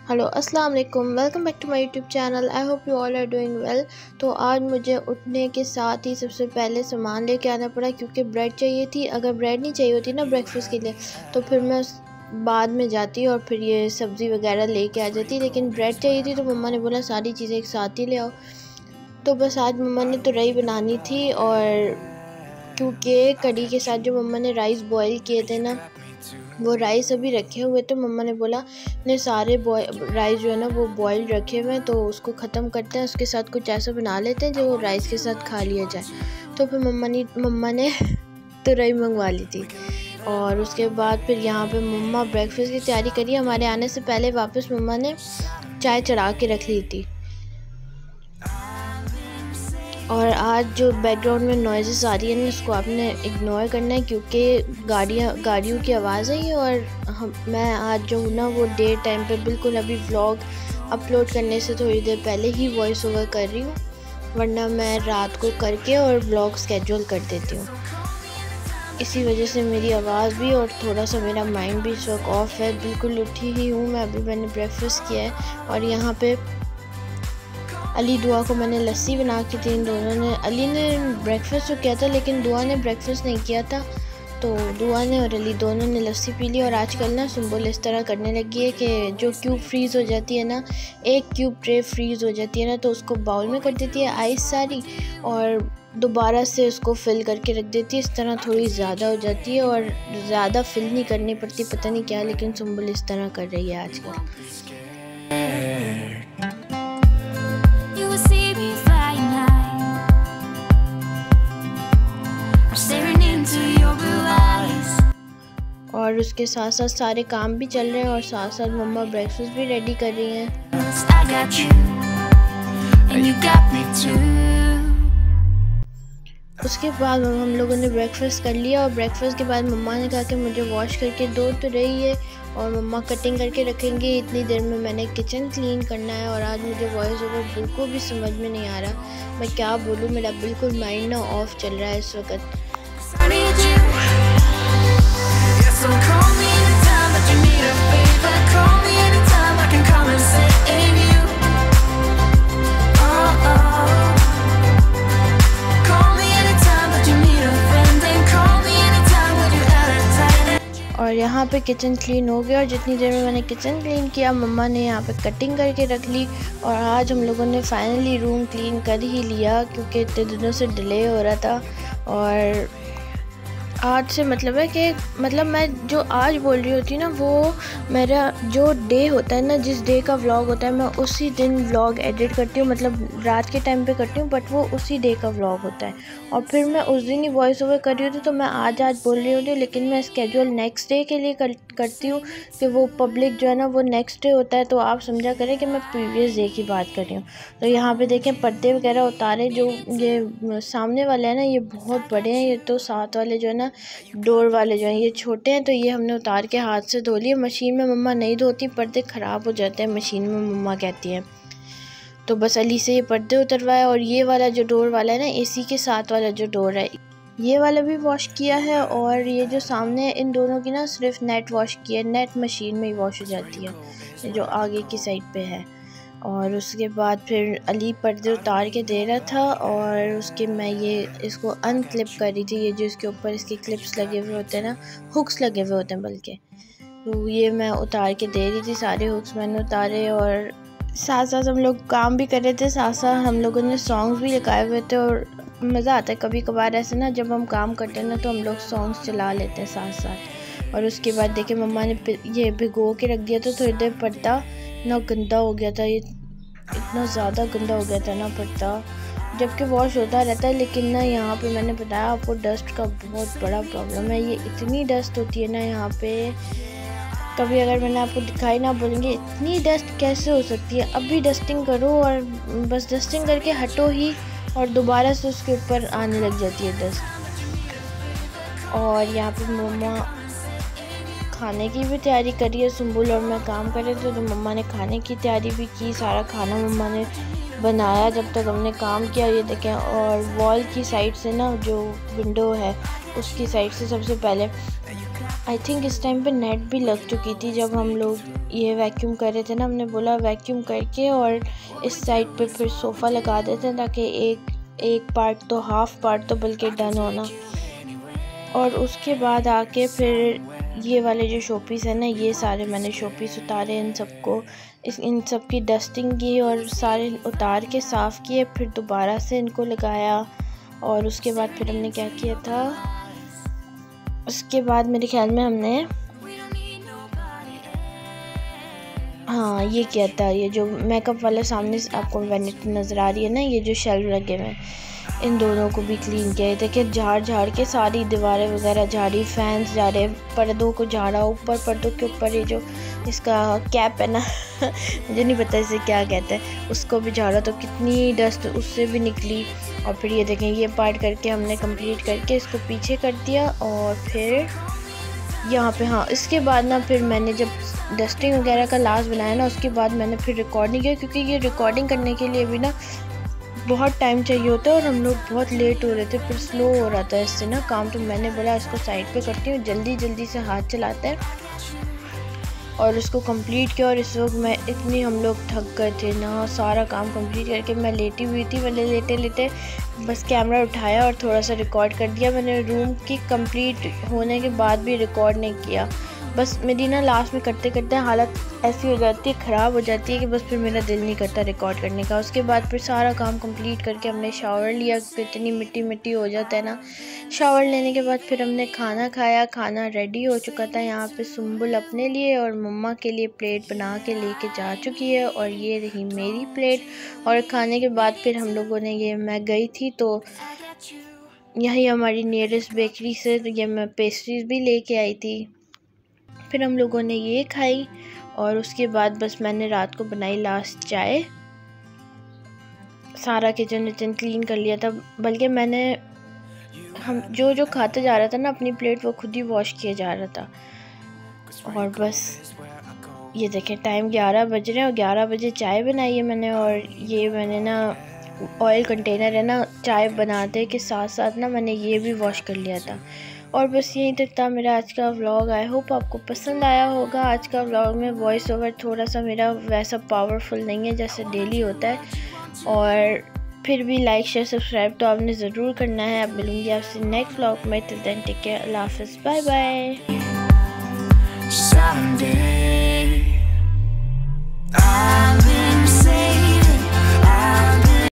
Hello अस्सलाम वालेकुम, welcome back to my YouTube channel. I hope you all are doing well. तो आज मुझे उठने के साथ ही सबसे पहले सामान लेके आना पड़ा क्योंकि ब्रेड चाहिए थी। अगर ब्रेड नहीं चाहिए होती ना ब्रेकफास्ट के लिए तो फिर मैं बाद में जाती और फिर ये सब्ज़ी वगैरह लेके आ जाती, लेकिन ब्रेड चाहिए थी तो मम्मा ने बोला सारी चीज़ें एक साथ ही ले आओ। तो बस आज मम्मा ने तुरई बनानी थी, और क्योंकि कढ़ी के साथ जो मम्मा ने राइस बॉईल किए थे ना, वो राइस अभी रखे हुए थे। मम्मा ने बोला ने सारे राइस जो है ना वो बॉइल्ड रखे हुए हैं, तो उसको ख़त्म करते हैं, उसके साथ कुछ ऐसा बना लेते हैं जो वो राइस के साथ खा लिया जाए। तो फिर मम्मा ने तुरई मंगवा ली थी। और उसके बाद फिर यहाँ पे मम्मा ब्रेकफास्ट की तैयारी करी। हमारे आने से पहले वापस मम्मा ने चाय चढ़ा के रख ली थी। और आज जो बैकग्राउंड में नॉइज़ेस आ रही है ना, उसको आपने इग्नोर करना है क्योंकि गाड़ियों की आवाज़ है ये। और मैं आज जो हूँ ना वो डे टाइम पे बिल्कुल अभी व्लॉग अपलोड करने से थोड़ी देर पहले ही वॉइस ओवर कर रही हूँ, वरना मैं रात को करके और व्लॉग स्केड्यूल कर देती हूँ। इसी वजह से मेरी आवाज़ भी और थोड़ा सा मेरा माइंड भी इस वक्त ऑफ है। बिल्कुल उठी ही हूँ मैं, अभी मैंने ब्रेकफास्ट किया है। और यहाँ पे अली दुआ को मैंने लस्सी बना के दी। इन दोनों ने, अली ने ब्रेकफास्ट तो किया था लेकिन दुआ ने ब्रेकफास्ट नहीं किया था, तो दुआ ने और अली दोनों ने लस्सी पी ली। और आजकल ना सुंबुल इस तरह करने लगी है कि जो क्यूब फ्रीज़ हो जाती है ना, एक क्यूब ट्रे फ्रीज़ हो जाती है ना, तो उसको बाउल में कर देती है आइस सारी, और दोबारा से उसको फिल करके रख देती है। इस तरह थोड़ी ज़्यादा हो जाती है और ज़्यादा फिल नहीं करनी पड़ती, पता नहीं क्या, लेकिन सुंबुल इस तरह कर रही है आजकल। और उसके साथ साथ सारे काम भी चल रहे हैं और साथ साथ मम्मा ब्रेकफास्ट भी रेडी कर रही हैं। उसके बाद हम लोगों ने ब्रेकफास्ट कर लिया, और ब्रेकफास्ट के बाद मम्मा ने कहा कि मुझे वॉश करके दो तो रही है, और मम्मा कटिंग करके रखेंगे। इतनी देर में मैंने किचन क्लीन करना है। और आज मुझे वॉइस ओवर बिल्कुल भी समझ में नहीं आ रहा, मैं क्या बोलूँ, मेरा बिल्कुल माइंड ना ऑफ चल रहा है इस वक्त। और यहाँ पे किचन क्लीन हो गया, और जितनी देर में मैंने किचन क्लीन किया मम्मा ने यहाँ पे कटिंग करके रख ली। और आज हम लोगों ने फाइनली रूम क्लीन कर ही लिया क्योंकि इतने दिनों से डिले हो रहा था। और आज से मतलब है कि मैं जो आज बोल रही होती ना, वो मेरा जो डे होता है ना, जिस डे का व्लॉग होता है, मैं उसी दिन व्लॉग एडिट करती हूँ, मतलब रात के टाइम पे करती हूँ, बट वो उसी डे का व्लॉग होता है। और फिर मैं उस दिन ही वॉइस ओवर कर रही होती, तो मैं आज बोल रही होती हूँ, लेकिन मैं स्केड्यूल नेक्स्ट डे के लिए करती हूँ कि वो पब्लिक जो है ना वो नेक्स्ट डे होता है, तो आप समझा करें कि मैं प्रीवियस डे की बात कर रही हूँ। तो यहाँ पे देखें पर्दे वगैरह उतारे, जो ये सामने वाले हैं ना ये बहुत बड़े हैं, ये तो साथ वाले जो है ना डोर वाले जो हैं ये छोटे हैं, तो ये हमने उतार के हाथ से धो लिए। मशीन में मम्मा नहीं धोती, पर्दे ख़राब हो जाते हैं मशीन में, मम्मा कहती हैं। तो बस अली से ये पर्दे उतरवाया। और ये वाला जो डोर वाला है ना, एसी के साथ वाला जो डोर है, ये वाला भी वॉश किया है। और ये जो सामने इन दोनों की ना सिर्फ नेट वॉश किया है, नेट मशीन में ही वॉश हो जाती है जो आगे की साइड पे है। और उसके बाद फिर अली पर्दे उतार के दे रहा था, और उसके मैं ये इसको अनक्लिप कर रही थी। ये जो इसके ऊपर इसके क्लिप्स लगे हुए होते हैं ना, हुक्स लगे हुए होते हैं बल्कि, तो ये मैं उतार के दे रही थी। सारे हुक्स मैंने उतारे, और साथ साथ हम लोग काम भी कर रहे थे, साथ साथ हम लोगों ने सॉन्ग्स भी लगाए हुए थे। और मज़ा आता है कभी कभार ऐसे ना, जब हम काम करते हैं ना तो हम लोग सॉन्ग्स चला लेते हैं साथ साथ। और उसके बाद देखिए मम्मा ने ये भिगो के रख दिया, तो थोड़ी देर पर्दा ना गंदा हो गया था, ये इतना ज़्यादा गंदा हो गया था ना पर्दा, जबकि वॉश होता रहता है। लेकिन ना यहाँ पे मैंने बताया आपको डस्ट का बहुत बड़ा प्रॉब्लम है, ये इतनी डस्ट होती है ना यहाँ पे, कभी अगर मैंने आपको दिखाई ना, बोलेंगे इतनी डस्ट कैसे हो सकती है। अभी डस्टिंग करो और बस डस्टिंग करके हटो ही, और दोबारा से उसके ऊपर आने लग जाती है डस्ट। और यहाँ पे मम्मा खाने की भी तैयारी करी है, सुंबुल और मैं काम कर रहे थे, तो मम्मा ने खाने की तैयारी भी की। सारा खाना मम्मा ने बनाया जब तक हमने काम किया। ये देखें, और वॉल की साइड से ना जो विंडो है उसकी साइड से सबसे पहले आई थिंक इस टाइम पे नेट भी लग चुकी थी जब हम लोग ये वैक्यूम कर रहे थे ना। हमने बोला वैक्यूम करके और इस साइड पे फिर सोफ़ा लगा देते हैं ताकि एक पार्ट तो हाफ़ पार्ट तो बल्कि डन होना। और उसके बाद आके फिर ये वाले जो शोपीस है ना, ये सारे मैंने शोपीस उतारे, इन सब की डस्टिंग की और सारे उतार के साफ़ किए, फिर दोबारा से इनको लगाया। और उसके बाद फिर हमने क्या किया था, उसके बाद मेरे ख्याल में हमने हाँ ये किया था, ये जो मेकअप वाला सामने आपको वैनिटी नज़र आ रही है ना, ये जो शेल्फ लगे हुए हैं इन दोनों को भी क्लीन किया। देखिए झाड़ के सारी दीवारें वगैरह झाड़ी, फैंस झाड़े, पर्दों को झाड़ा, ऊपर पर्दों के ऊपर ये जो इसका कैप है ना मुझे नहीं पता इसे क्या कहते हैं, उसको भी झाड़ा तो कितनी डस्ट उससे भी निकली। और फिर ये देखें ये पार्ट करके हमने कंप्लीट करके इसको पीछे कर दिया। और फिर यहाँ पे हाँ इसके बाद ना फिर मैंने जब डस्टिंग वगैरह का लास्ट बनाया ना, उसके बाद मैंने फिर रिकॉर्डिंग किया, क्योंकि ये रिकॉर्डिंग करने के लिए भी ना बहुत टाइम चाहिए होता है और हम लोग बहुत लेट हो रहे थे, फिर स्लो हो रहा था इससे ना काम। तो मैंने बोला इसको साइड पे करती हूँ, जल्दी से हाथ चलाते हैं और उसको कंप्लीट किया। और इस वक्त मैं इतनी हम लोग थक गए थे ना, सारा काम कंप्लीट करके मैं लेटी हुई थी। मैंने लेटे बस कैमरा उठाया और थोड़ा सा रिकॉर्ड कर दिया। मैंने रूम की कंप्लीट होने के बाद भी रिकॉर्ड नहीं किया, बस मेरी ना लास्ट में करते करते हालत ऐसी हो जाती है, ख़राब हो जाती है कि बस फिर मेरा दिल नहीं करता रिकॉर्ड करने का। उसके बाद फिर सारा काम कंप्लीट करके हमने शावर लिया, इतनी मिट्टी हो जाता है ना। शावर लेने के बाद फिर हमने खाना खाया, खाना रेडी हो चुका था। यहाँ पे सुम्बुल अपने लिए और मम्मा के लिए प्लेट बना के लेके जा चुकी है और ये रही मेरी प्लेट। और खाने के बाद फिर हम लोगों ने मैं गई थी तो यही हमारी नियरेस्ट बेकरी से ये मैं पेस्ट्रीज़ भी लेके आई थी। फिर हम लोगों ने ये खाई और उसके बाद बस मैंने रात को बनाई लास्ट चाय। सारा किचन क्लीन कर लिया था, बल्कि मैंने हम जो खाते जा रहा था ना अपनी प्लेट वो खुद ही वॉश किया जा रहा था। और बस ये देखें टाइम 11 बज रहे हैं और 11 बजे चाय बनाई है मैंने। और ये मैंने ना ऑयल कंटेनर है ना, चाय बनाते के साथ साथ ना मैंने ये भी वॉश कर लिया था। और बस यहीं तक था मेरा आज का व्लॉग। आई होप आपको पसंद आया होगा। आज का व्लॉग में वॉइस ओवर थोड़ा सा मेरा वैसा पावरफुल नहीं है जैसे डेली होता है, और फिर भी लाइक शेयर सब्सक्राइब तो आपने ज़रूर करना है। अब मिलूँगी आपसे नेक्स्ट व्लॉग में। टिल देन टेक केयर, अल्लाह हाफ़िज़, बाय बाय।